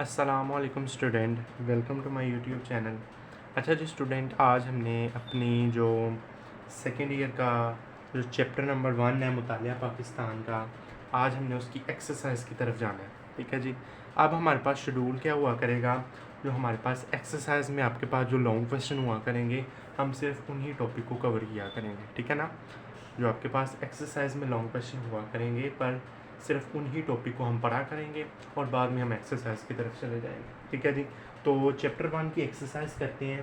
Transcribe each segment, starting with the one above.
السلام علیکم student, welcome to my YouTube channel. اچھا جی اسٹوڈنٹ، آج ہم نے اپنی جو سیکنڈ ایئر کا جو چیپٹر نمبر 1 ہے مطالعہ پاکستان کا، آج ہم نے اس کی ایکسرسائز کی طرف جانا ہے، ٹھیک ہے جی۔ اب ہمارے پاس شیڈول کیا ہوا کرے گا، جو ہمارے پاس ایکسرسائز میں آپ کے پاس جو لانگ کویشچن ہوا کریں گے، ہم صرف انہی ٹاپک کو کور کیا کریں گے، ٹھیک ہے نا۔ جو آپ کے پاس ایکسرسائز میں لانگ کویشچن ہوا کریں گے پر صرف انہی ٹاپک کو ہم پڑھا کریں گے اور بعد میں ہم ایکسرسائز کی طرف چلے جائیں گے، ٹھیک ہے جی۔ تو چیپٹر 1 کی ایکسرسائز کرتے ہیں۔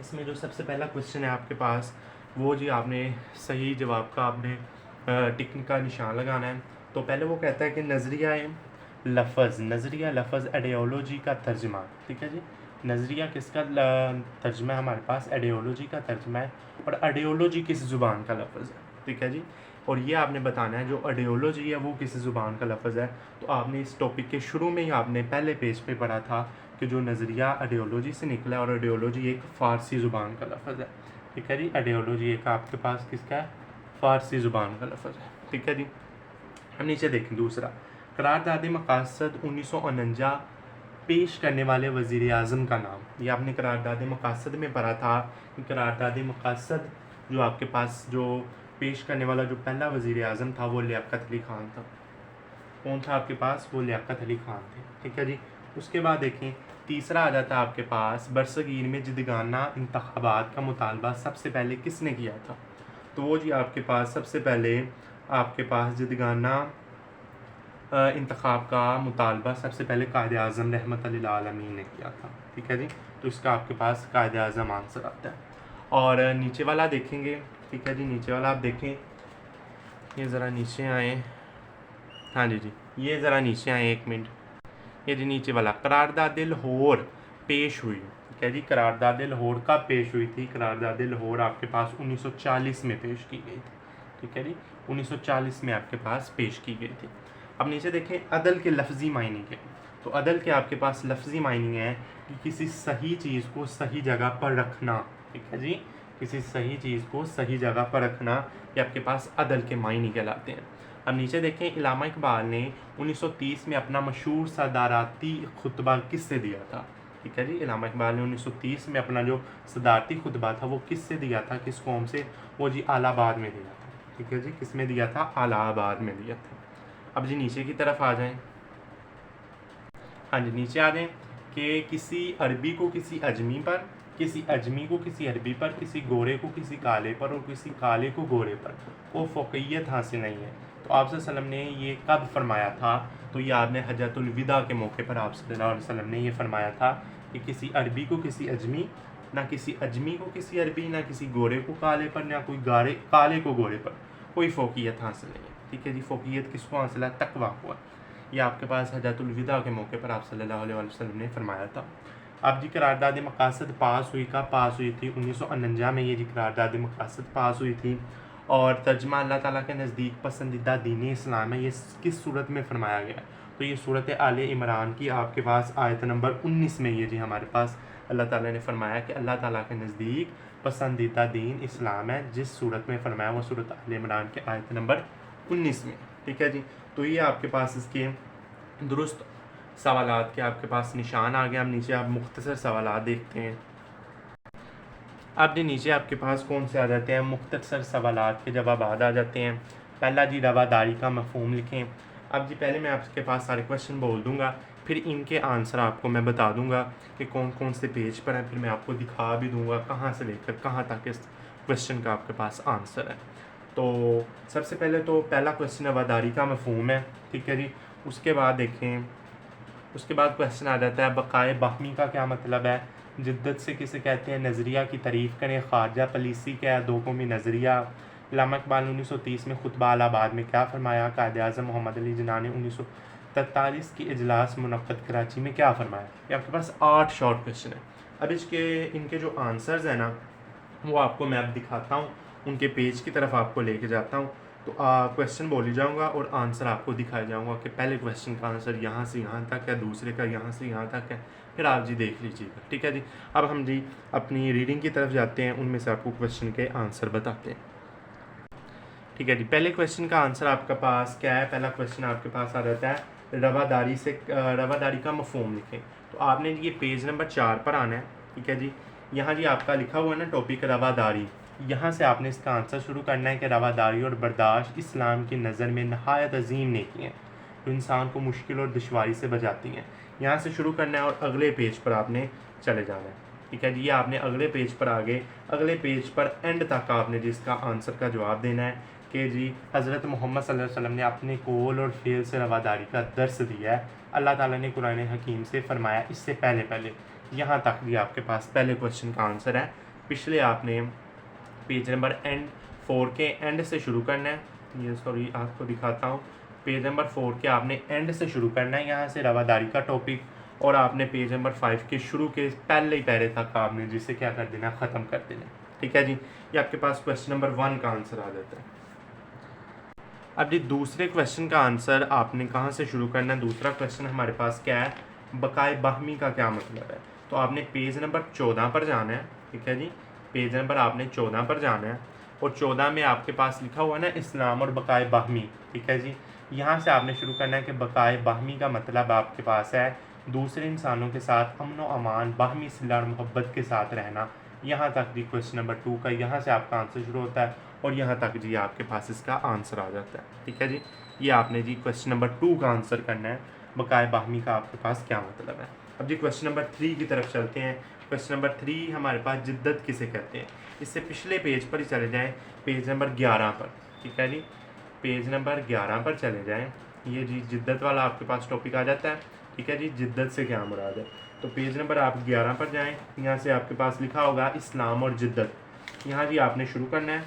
اس میں جو سب سے پہلا کویشچن ہے آپ کے پاس، وہ جی آپ نے صحیح جواب کا آپ نے ٹک کا نشان لگانا ہے۔ تو پہلے وہ کہتا ہے کہ نظریہ لفظ ایڈیالوجی کا ترجمہ، ٹھیک ہے جی۔ نظریہ کس کا ترجمہ ہے؟ ہمارے پاس ایڈیالوجی کا ترجمہ ہے، اور ایڈیالوجی کس زبان کا لفظ ہے، ٹھیک ہے جی۔ اور یہ آپ نے بتانا ہے جو ایڈیالوجی ہے وہ کس زبان کا لفظ ہے۔ تو آپ نے اس ٹاپک کے شروع میں ہی آپ نے پہلے پیج پہ پڑھا تھا کہ جو نظریہ ایڈیالوجی سے نکلا ہے، اور ایڈیالوجی ایک فارسی زبان کا لفظ ہے، ٹھیک ہے جی۔ ایڈیالوجی ایک آپ کے پاس کس کا ہے؟ فارسی زبان کا لفظ ہے، ٹھیک ہے جی۔ ہم نیچے دیکھیں دوسرا، قرارداد مقاصد 1949 پیش کرنے والے وزیر اعظم کا نام۔ یہ آپ نے قرارداد مقاصد میں پڑھا تھا کہ قرارداد مقاصد جو آپ کے پاس جو پیش کرنے والا جو پہلا وزیر اعظم تھا وہ لیاقت علی خان تھا۔ کون تھا آپ کے پاس؟ وہ لیاقت علی خان تھے، ٹھیک ہے جی۔ اس کے بعد دیکھیں تیسرا آ جاتا ہے آپ کے پاس، برصغیر میں جدگانہ انتخابات کا مطالبہ سب سے پہلے کس نے کیا تھا؟ تو وہ جی آپ کے پاس سب سے پہلے آپ کے پاس جدگانہ انتخاب کا مطالبہ سب سے پہلے قائد اعظم رحمۃ للعالمین نے کیا تھا، ٹھیک ہے جی۔ تو اس کا آپ کے پاس قائد اعظم آنسر آتا ہے۔ اور نیچے والا دیکھیں گے، ٹھیک ہے جی۔ نیچے والا آپ دیکھیں، یہ ذرا نیچے آئیں، ہاں جی، یہ ذرا نیچے آئیں ایک منٹ۔ یہ جی نیچے والا، قرارداد لاہور پیش ہوئی، ٹھیک ہے جی۔ قرارداد لاہور کب پیش ہوئی تھی؟ قرارداد لاہور آپ کے پاس 1940 میں پیش کی گئی تھی، ٹھیک ہے جی۔ 1940 میں آپ کے پاس پیش کی گئی تھی۔ اب نیچے دیکھیں عدل کے لفظی معنی کے، تو عدل کے آپ کے پاس لفظی معنی ہے کہ کسی صحیح چیز کو صحیح جگہ پر رکھنا، ٹھیک ہے جی۔ کسی صحیح چیز کو صحیح جگہ پر رکھنا، یہ آپ کے پاس عدل کے معنی کہلاتے ہیں۔ اب نیچے دیکھیں علامہ اقبال نے 1930 میں اپنا مشہور صدارتی خطبہ کس سے دیا تھا؟ ٹھیک ہے جی۔ علامہ اقبال نے 1930 میں اپنا جو صدارتی خطبہ تھا وہ کس سے دیا تھا، کس قوم سے؟ وہ جی اعلیٰ آباد میں دیا تھا، ٹھیک ہے جی۔ کس میں دیا تھا؟ اعلیٰ آباد میں دیا تھا۔ اب جی نیچے کی طرف آ جائیں، ہاں جی نیچے آ جائیں کہ کسی عربی کو کسی اجمی پر، کسی اجمی کو کسی عربی پر، کسی گورے کو کسی کالے پر، اور کسی کالے کو گورے پر کوئی فوقیت حاصل نہیں ہے۔ تو آپ صلی اللہ علیہ وسلم نے یہ کب فرمایا تھا؟ تو یہ آپ نے حجۃ الوداع کے موقع پر آپ صلی اللہ علیہ وسلم نے یہ فرمایا تھا کہ کسی عربی کو کسی اجمی، نہ کسی اجمی کو کسی عربی، نہ کسی گورے کو کالے پر، نہ کوئی کالے کو گورے پر کوئی فوقیت حاصل نہیں ہے، ٹھیک ہے جی۔ فوقیت کس کو حاصل ہے؟ تقویٰ کو۔ یہ آپ کے پاس حجۃ الوداع کے موقع پر آپ صلی اللہ علیہ وسلم نے فرمایا تھا۔ اب جی قرارداد مقاصد پاس ہوئی، کب پاس ہوئی تھی؟ 1949 میں یہ جی قرارداد مقاصد پاس ہوئی تھی۔ اور ترجمہ اللہ تعالیٰ کے نزدیک پسندیدہ دین اسلام ہے، یہ کس صورت میں فرمایا گیا ہے؟ تو یہ صورت آل عمران کی آپ کے پاس آیت نمبر 19 میں یہ جی ہمارے پاس اللہ تعالیٰ نے فرمایا کہ اللہ تعالیٰ کے نزدیک پسندیدہ دین اسلام ہے، جس صورت میں فرمایا وہ صورت آل عمران کے آیت نمبر 19 میں، ٹھیک ہے جی۔ تو یہ آپ کے پاس اس کے درست سوالات کے آپ کے پاس نشان آ گیا۔ اب نیچے آپ مختصر سوالات دیکھتے ہیں۔ اب جی نیچے آپ کے پاس کون سے آ جاتے ہیں؟ مختصر سوالات کے جوابات آ جاتے ہیں۔ پہلا جی رواداری کا مفہوم لکھیں۔ اب جی پہلے میں آپ کے پاس سارے کویشچن بول دوں گا، پھر ان کے آنسر آپ کو میں بتا دوں گا کہ کون کون سے پیج پر ہیں، پھر میں آپ کو دکھا بھی دوں گا کہاں سے لے کر کہاں تک اس کویشچن کا آپ کے پاس آنسر ہے۔ تو سب سے پہلے تو پہلا کویشچن رواداری کا مفہوم ہے، ٹھیک ہے جی۔ اس کے بعد دیکھیں، اس کے بعد کویشچن آ جاتا ہے بقائے باہمی کا کیا مطلب ہے؟ جدت سے کسے کہتے ہیں؟ نظریہ کی تعریف کریں۔ خارجہ پالیسی کیا ہے؟ دو قومی نظریہ۔ علامہ اقبال نے 1930 میں خطبہ الہ آباد میں کیا فرمایا؟ قائد اعظم محمد علی جناح نے 1943 کی اجلاس منعقد کراچی میں کیا فرمایا؟ یہ آپ کے پاس 8 شارٹ کویشچن ہیں۔ اب ان کے جو آنسرز ہیں نا وہ آپ کو میں اب دکھاتا ہوں، ان کے پیج کی طرف آپ کو لے کے جاتا ہوں۔ تو کویشچن بولی جاؤں گا اور آنسر آپ کو دکھائے جاؤں گا کہ پہلے کویشچن کا آنسر یہاں سے یہاں تک ہے، دوسرے کا یہاں سے یہاں تک ہے، پھر آپ جی دیکھ لیجیے گا، ٹھیک ہے جی۔ اب ہم جی اپنی ریڈنگ کی طرف جاتے ہیں، ان میں سے آپ کو کویشچن کے آنسر بتاتے ہیں، ٹھیک ہے جی۔ پہلے کویشچن کا آنسر آپ کے پاس کیا ہے؟ پہلا کویشچن آپ کے پاس آ جاتا ہے رواداری کا مفہوم لکھیں. تو آپ نے یہ پیج نمبر 4 پر آنا ہے. ٹھیک ہے جی. یہاں جی آپ کا لکھا ہوا ہے نا ٹاپک رواداری. یہاں سے آپ نے اس کا آنسر شروع کرنا ہے کہ رواداری اور برداشت اسلام کی نظر میں نہایت عظیم نیکی ہیں جو انسان کو مشکل اور دشواری سے بچاتی ہیں. یہاں سے شروع کرنا ہے اور اگلے پیج پر آپ نے چلے جانا ہے. ٹھیک ہے جی. یہ آپ نے اگلے پیج پر آگے اگلے پیج پر اینڈ تک آپ نے جس کا آنسر کا جواب دینا ہے کہ جی حضرت محمد صلی اللہ علیہ وسلم نے اپنے قول اور فعل سے رواداری کا درس دیا ہے. اللہ تعالیٰ نے قرآن حکیم سے فرمایا اس سے پہلے یہاں تک بھی آپ کے پاس پہلے کوشچن کا آنسر ہے. پچھلے آپ نے پیج نمبر 4 کے اینڈ سے شروع کرنا ہے. یہ سوری آپ کو دکھاتا ہوں. پیج نمبر 4 کے آپ نے اینڈ سے شروع کرنا ہے یہاں سے رواداری کا ٹاپک, اور آپ نے پیج نمبر 5 کے شروع کے پہلے ہی پیرے تک آپ نے جسے کیا کر دینا, ختم کر دینا. ٹھیک ہے جی. یہ آپ کے پاس کوشچن نمبر 1 کا آنسر آ جاتا ہے. اب جی دوسرے کوشچن کا آنسر آپ نے کہاں سے شروع کرنا ہے. دوسرا کوشچن ہمارے پاس کیا ہے, بقائے باہمی کا کیا مطلب ہے. تو آپ نے پیج نمبر 14 پر جانا ہے. ٹھیک ہے جی. پیج نمبر آپ نے 14 پر جانا ہے, اور 14 میں آپ کے پاس لکھا ہوا ہے نا اسلام اور بقائے باہمی. ٹھیک ہے جی. یہاں سے آپ نے شروع کرنا ہے کہ بقائے باہمی کا مطلب آپ کے پاس ہے دوسرے انسانوں کے ساتھ امن و امان, باہمی صلہ اور محبت کے ساتھ رہنا. یہاں تک جی کوشچن نمبر 2 کا یہاں سے آپ کا آنسر شروع ہوتا ہے, اور یہاں تک جی آپ کے پاس اس کا آنسر آ جاتا ہے. ٹھیک ہے جی. یہ آپ نے جی کوشچن نمبر 2 کا آنسر کرنا ہے, بقائے باہمی کا آپ کے پاس کیا مطلب ہے. اب جی کوشچن نمبر 3 کی طرف چلتے ہیں. کوشچن نمبر 3 ہمارے پاس جدت کسے کہتے ہیں. اس سے پچھلے پیج پر ہی چلے جائیں, پیج نمبر 11 پر. ٹھیک ہے جی. پیج نمبر 11 پر چلے جائیں. یہ جی جدت والا آپ کے پاس ٹاپک آ جاتا ہے. ٹھیک ہے جی. جدت سے کیا مراد ہے. تو پیج نمبر آپ 11 پر جائیں. یہاں سے آپ کے پاس لکھا ہوگا اسلام اور جدت. یہاں جی آپ نے شروع کرنا ہے.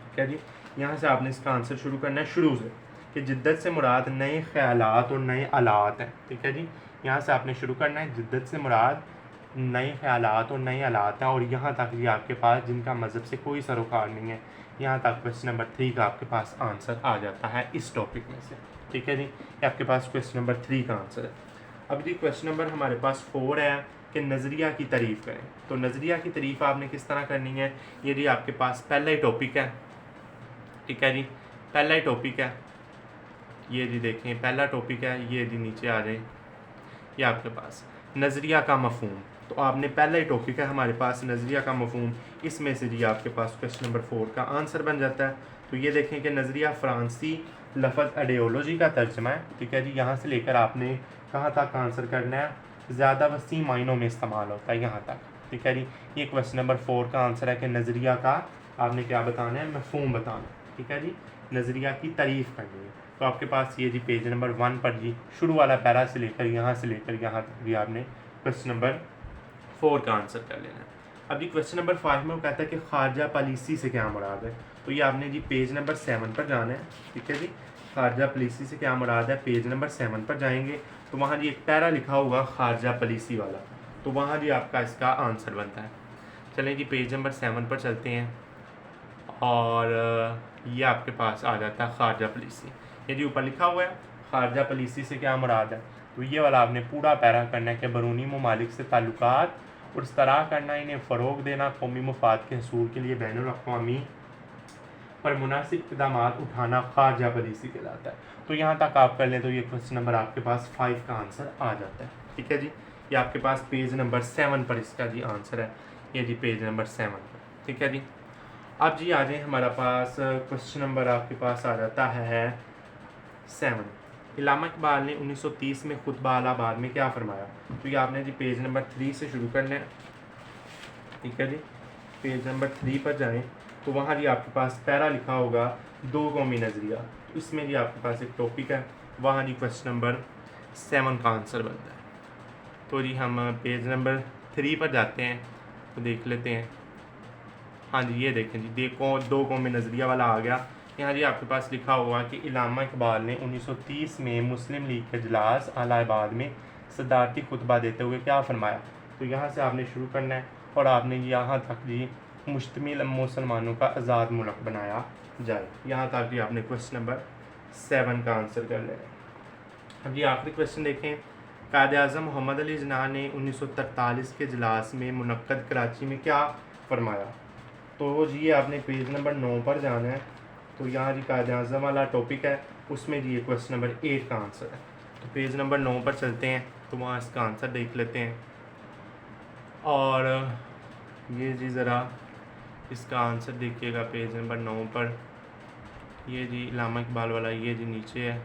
ٹھیک ہے جی. یہاں سے آپ نے اس کا آنسر شروع کرنا ہے شروع سے, کہ جدت سے مراد نئے خیالات اور نئے آلات ہیں. ٹھیک ہے جی. یہاں سے آپ نے شروع کرنا ہے جدت سے مراد نئے خیالات اور نئے آلات ہیں, اور یہاں تک بھی آپ کے پاس جن کا مذہب سے کوئی سروکار نہیں ہے. یہاں تک کوشچن نمبر 3 کا آپ کے پاس آنسر آ جاتا ہے اس ٹاپک میں سے. ٹھیک ہے جی. یہ آپ کے پاس کوشچن نمبر 3 کا آنسر ہے. اب جی کوشچن نمبر ہمارے پاس 4 ہے کہ نظریہ کی تعریف کریں. تو نظریہ کی تعریف آپ نے کس طرح کرنی ہے. یہ جی آپ کے پاس پہلا ہی ٹاپک ہے. ٹھیک ہے جی. پہلا ہی ٹاپک ہے. یہ جی دیکھیں پہلا ٹاپک ہے. یہ جی نیچے آ جائیں. یہ آپ کے پاس نظریہ کا مفہوم. تو آپ نے پہلا ہی ٹاپک ہے ہمارے پاس نظریہ کا مفہوم. اس میں سے جی آپ کے پاس کوشچن نمبر 4 کا آنسر بن جاتا ہے. تو یہ دیکھیں کہ نظریہ فرانسی لفظ ایڈیولوجی کا ترجمہ ہے. ٹھیک ہے جی. یہاں سے لے کر آپ نے کہاں تک آنسر کرنا ہے, زیادہ وسیع معنوں میں استعمال ہوتا ہے یہاں تک. ٹھیک ہے جی. یہ کوشچن نمبر 4 کا آنسر ہے کہ نظریہ کا آپ نے کیا بتانا ہے, مفہوم بتانا ہے. ٹھیک ہے جی. نظریہ کی تعریف کرنی ہے. تو آپ کے پاس یہ جی پیج نمبر 1 پر جی شروع والا پیرا سے لے کر یہاں تک بھی آپ نے کوشچن نمبر 4 کا آنسر کر لینا ہے. اب جی کوشچن نمبر 5 میں وہ کہتا ہے کہ خارجہ پالیسی سے کیا مراد ہے. تو یہ آپ نے جی پیج نمبر 7 پر جانا ہے. ٹھیک ہے جی. خارجہ پالیسی سے کیا مراد ہے, پیج نمبر 7 پر جائیں گے تو وہاں جی ایک پیرا لکھا ہوگا خارجہ پالیسی والا. تو وہاں جی آپ کا اس کا آنسر بنتا ہے. چلیں جی پیج نمبر 7 پر چلتے ہیں, اور یہ آپ کے پاس آ جاتا ہے خارجہ پالیسی. یہ جی اوپر لکھا ہوا ہے خارجہ پالیسی سے کیا مراد ہے. تو یہ والا آپ نے پورا پیرا کرنا ہے کہ بیرونی ممالک سے تعلقات اور استراح کرنا, انہیں فروغ دینا, قومی مفاد کے حصول کے لیے بین الاقوامی پر مناسب اقدامات اٹھانا خارجہ پالیسی کہلاتا ہے. تو یہاں تک آپ کر لیں تو یہ کوشچن نمبر آپ کے پاس 5 کا آنسر آ جاتا ہے. ٹھیک ہے جی. یہ آپ کے پاس پیج نمبر 7 پر اس کا جی آنسر ہے. یہ جی پیج نمبر 7 پر. ٹھیک ہے جی. اب جی آ جائیں ہمارا پاس کوشچن نمبر آپ کے پاس آ جاتا ہے 7. علامہ اقبال نے 1930 میں خطبہ الہٰباد میں کیا فرمایا. تو یہ آپ نے جی پیج نمبر 3 سے شروع کرنا ہے. ٹھیک ہے جی. پیج نمبر 3 پر جائیں تو وہاں جی آپ کے پاس پیرا لکھا ہوگا 2 قومی نظریہ. تو اس میں جی آپ کے پاس ایک ٹاپک ہے, وہاں جی کوشچن نمبر 7 کا آنسر بنتا ہے. تو جی ہم پیج نمبر 3 پر جاتے ہیں تو دیکھ لیتے ہیں. ہاں جی یہ دیکھیں جی دیکھو 2 قومی نظریہ والا آ گیا. یہاں جی آپ کے پاس لکھا ہوا کہ علامہ اقبال نے 1930 میں مسلم لیگ کے اجلاس الہ آباد میں صدارتی خطبہ دیتے ہوئے کیا فرمایا. تو یہاں سے آپ نے شروع کرنا ہے, اور آپ نے یہاں تک جی مشتمل مسلمانوں کا آزاد ملک بنایا جائے. یہاں تک جی آپ نے کوشچن نمبر 7 کا آنسر کر لینا. اب جی آخری کوشچن دیکھیں. قائد اعظم محمد علی جناح نے 1943 کے اجلاس میں منعقد کراچی میں کیا فرمایا. تو جی آپ نے پیج نمبر 9 پر جانا ہے. تو یہاں جی قائد اعظم والا ٹاپک ہے, اس میں جی یہ کوشچن نمبر 8 کا آنسر ہے. تو پیج نمبر 9 پر چلتے ہیں تو وہاں اس کا آنسر دیکھ لیتے ہیں. اور یہ جی ذرا اس کا آنسر دیکھیے گا پیج نمبر 9 پر. یہ جی علامہ اقبال والا یہ جی نیچے ہے,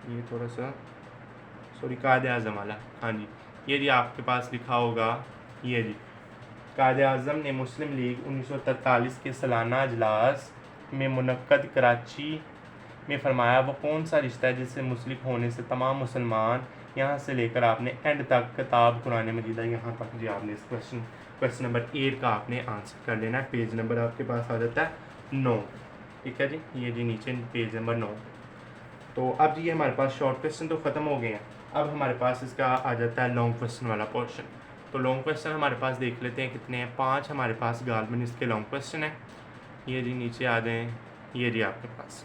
یہ تھوڑا سا سوری قائد اعظم والا. ہاں جی یہ جی آپ کے پاس لکھا ہوگا, یہ جی قائد اعظم نے مسلم لیگ 1943 کے سالانہ اجلاس میں منعقد کراچی میں فرمایا وہ کون سا رشتہ ہے جس سے منسلک ہونے سے تمام مسلمان, یہاں سے لے کر آپ نے اینڈ تک کتاب قرآن مجید ہے, یہاں تک جی آپ نے اس کویشچن نمبر 8 کا آپ نے آنسر کر لینا ہے. پیج نمبر آپ کے پاس آ جاتا ہے 9. ٹھیک ہے جی, یہ جی نیچے پیج نمبر 9. تو اب جی ہمارے پاس شارٹ کویشچن تو ختم ہو گئے ہیں. اب ہمارے پاس اس کا آ جاتا ہے لانگ کویشچن والا پورشن. تو لانگ کویشچن ہمارے پاس دیکھ لیتے ہیں کتنے ہیں. 5 ہمارے پاس غالباً اس کے لانگ کویشچن ہیں. یہ جی نیچے آ جائیں, یہ جی آپ کے پاس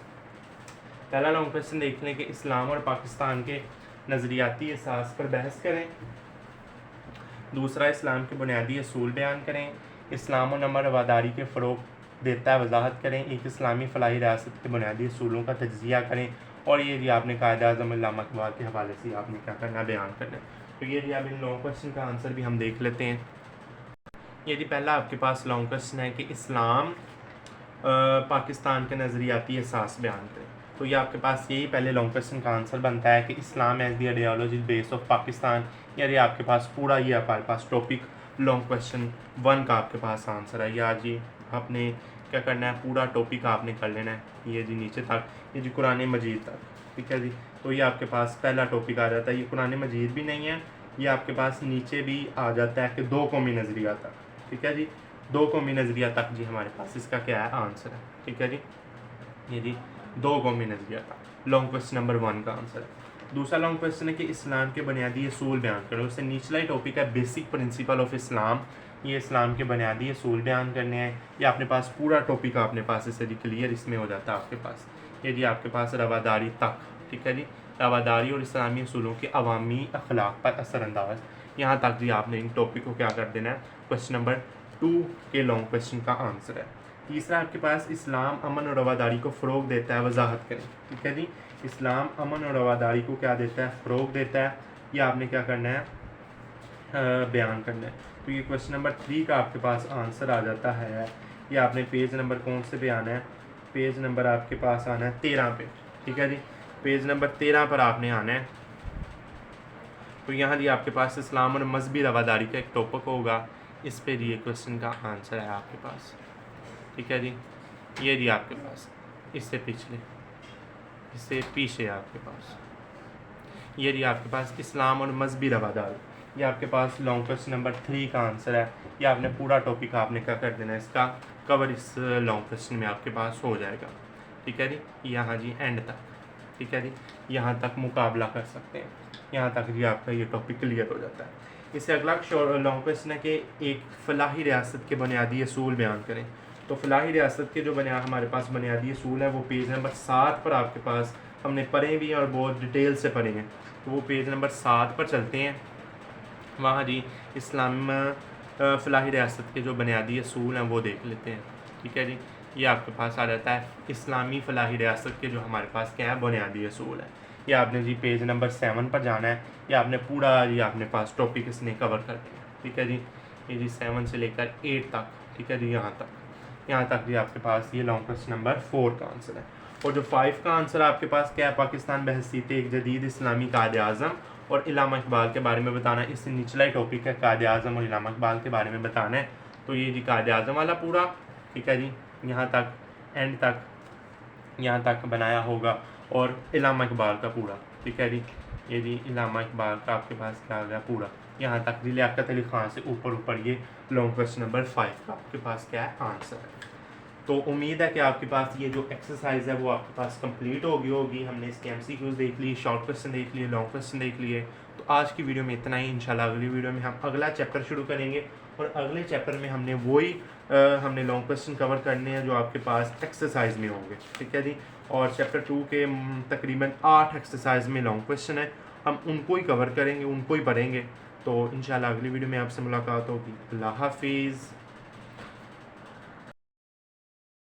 پہلا لانگ کویشچن دیکھ لیں کہ اسلام اور پاکستان کے نظریاتی اساس پر بحث کریں. دوسرا اسلام کے بنیادی اصول بیان کریں. اسلام و امن رواداری کے فروغ دیتا ہے وضاحت کریں. ایک اسلامی فلاحی ریاست کے بنیادی اصولوں کا تجزیہ کریں. اور یہ جی آپ نے قائد اعظم علامہ اقبال کے حوالے سے آپ نے کیا کرنا, بیان کرنا. تو یہ جی اب ان لانگ کویشچن کا آنسر بھی ہم دیکھ لیتے ہیں. یہ جی پہلا آپ کے پاس لانگ کویشچن ہے کہ اسلام پاکستان کے نظریاتی اساس بیان کریں. تو یہ آپ کے پاس یہی پہلے لانگ کویشچن کا آنسر بنتا ہے کہ Islam is the ideology base of Pakistan. یعنی آپ کے پاس پورا یہ ہمارے پاس ٹاپک لانگ کویشچن 1 کا آپ کے پاس آنسر ہے. یا جی آپ نے کیا کرنا ہے, پورا ٹاپک آپ نے کر لینا ہے. یہ جی نیچے تک, یہ جی قرآن مجید تک. ٹھیک ہے جی, تو یہ آپ کے پاس پہلا ٹاپک آ جاتا ہے. یہ قرآن مجید بھی نہیں ہے, یہ آپ کے پاس نیچے بھی آ جاتا ہے کہ 2 قومی نظریہ تک. ٹھیک ہے جی, 2 قومی نظریہ تک جی ہمارے پاس اس کا کیا ہے آنسر ہے. ٹھیک ہے جی, یہ جی 2 قومی نظریہ تک لانگ کویشچن نمبر 1 کا آنسر ہے. دوسرا لانگ کویشچن ہے کہ اسلام کے بنیادی اصول بیان کرو. اس سے نچلا ہی ٹاپک ہے بیسک پرنسپل آف اسلام. یہ اسلام کے بنیادی اصول بیان کرنے ہیں. یہ آپ نے پاس پورا ٹاپک آپ نے پاس اسے کلیئر اس میں ہو جاتا ہے آپ کے پاس. یہ جی آپ کے پاس رواداری تک. ٹھیک ہے جی, رواداری اور اسلامی اصولوں کے عوامی اخلاق پر اثر انداز, یہاں تک جی آپ نے ان ٹاپک کو کیا کر دینا ہے. کویشچن نمبر 2 کے لانگ کویشچن کا آنسر ہے. تیسرا آپ کے پاس اسلام امن اور رواداری کو فروغ دیتا ہے وضاحت کریں. ٹھیک ہے جی, اسلام امن اور رواداری کو کیا دیتا ہے, فروغ دیتا ہے. یہ آپ نے کیا کرنا ہے, بیان کرنا ہے. تو یہ کویشچن نمبر 3 کا آپ کے پاس آنسر آ جاتا ہے. یہ آپ نے پیج نمبر کون سے پہ آنا ہے, پیج نمبر آپ کے پاس آنا ہے 13 پہ. ٹھیک ہے جی, پیج نمبر 13 پر آپ نے آنا ہے. تو یہاں جی آپ کے پاس اسلام اور مذہبی رواداری کا ایک ٹاپک ہوگا. اس پہ یہ کویشچن کا آنسر ہے آپ کے پاس. ٹھیک ہے جی, یہ جی آپ کے پاس اس سے پچھلے, اس سے پیچھے آپ کے پاس یہ جی آپ کے پاس اسلام اور مذہبی رواداری. یہ آپ کے پاس لانگ کویشچن نمبر 3 کا آنسر ہے. یہ آپ نے پورا ٹاپک آپ نے کیا کر دینا ہے, اس کا کور اس لانگ کویشچن میں آپ کے پاس ہو جائے گا. ٹھیک ہے جی, یہاں جی اینڈ تک. ٹھیک ہے جی, یہاں تک مقابلہ کر سکتے ہیں. یہاں تک جی آپ کا یہ ٹاپک کلیئر ہو جاتا ہے. اس سے اگلا لانگ کویشچن ہے کہ ایک فلاحی ریاست کے بنیادی اصول بیان کریں. تو فلاحی ریاست کے جو ہمارے پاس بنیادی اصول ہیں وہ پیج نمبر 7 پر آپ کے پاس ہم نے پڑھے بھی ہیں اور بہت ڈیٹیل سے پڑھے ہیں. تو وہ پیج نمبر 7 پر چلتے ہیں. وہاں جی اسلام فلاحی ریاست کے جو بنیادی اصول ہیں وہ دیکھ لیتے ہیں. ٹھیک ہے جی, یہ آپ کے پاس آ جاتا ہے اسلامی فلاحی ریاست کے جو ہمارے پاس کیا ہے بنیادی اصول ہیں. یہ آپ نے جی پیج نمبر 7 پر جانا ہے. یہ آپ نے پورا جی آپ نے پاس ٹاپک اس نے کور کر دیا. ٹھیک ہے جی, یہ جی 7 سے لے کر 8 تک. ٹھیک ہے جی, یہاں تک جی آپ کے پاس یہ لانگ کویشچن نمبر 4 کا آنسر ہے. اور جو 5 کا آنسر آپ کے پاس کیا ہے, پاکستان بحیثیت ایک جدید اسلامی قائد اعظم اور علامہ اقبال کے بارے میں بتانا ہے. اس سے نچلا ہی ٹاپک ہے قائد اعظم اور علامہ اقبال کے بارے میں بتانا ہے. تو یہ جی قائد اعظم والا پورا. ٹھیک ہے جی, یہاں تک اینڈ تک یہاں تک بنایا ہوگا. اور علامہ اقبال کا پورا. ٹھیک ہے جی, یہ جی علامہ اقبال کا آپ کے پاس کیا آ گیا پورا. یہاں تک جی لیاقت علی خان سے اوپر یہ لانگ کویشچن نمبر 5 کا آپ کے پاس کیا ہے آنسر ہے. تو امید ہے کہ آپ کے پاس یہ جو ایکسرسائز ہے وہ آپ کے پاس کمپلیٹ ہوگی. ہم نے اس کے MCQs دیکھ لی, شارٹ کویشچن دیکھ لیے, لانگ کویشچن دیکھ لیے. تو آج کی ویڈیو میں اتنا ہی. انشاءاللہ اگلی ویڈیو میں ہم اگلا چیپٹر شروع کریں گے. اور اگلے چیپٹر میں ہم نے وہی ہم نے لانگ کویشچن کور کرنے ہیں جو آپ کے پاس ایکسرسائز میں ہوں گے. ٹھیک ہے جی, اور چیپٹر 2 کے تقریباً 8 ایکسرسائز میں لانگ کویشچن ہے. ہم ان کو ہی کور کریں گے, ان کو ہی پڑھیں گے. تو انشاءاللہ اگلی ویڈیو میں آپ سے ملاقات ہوگی. اللہ حافظ.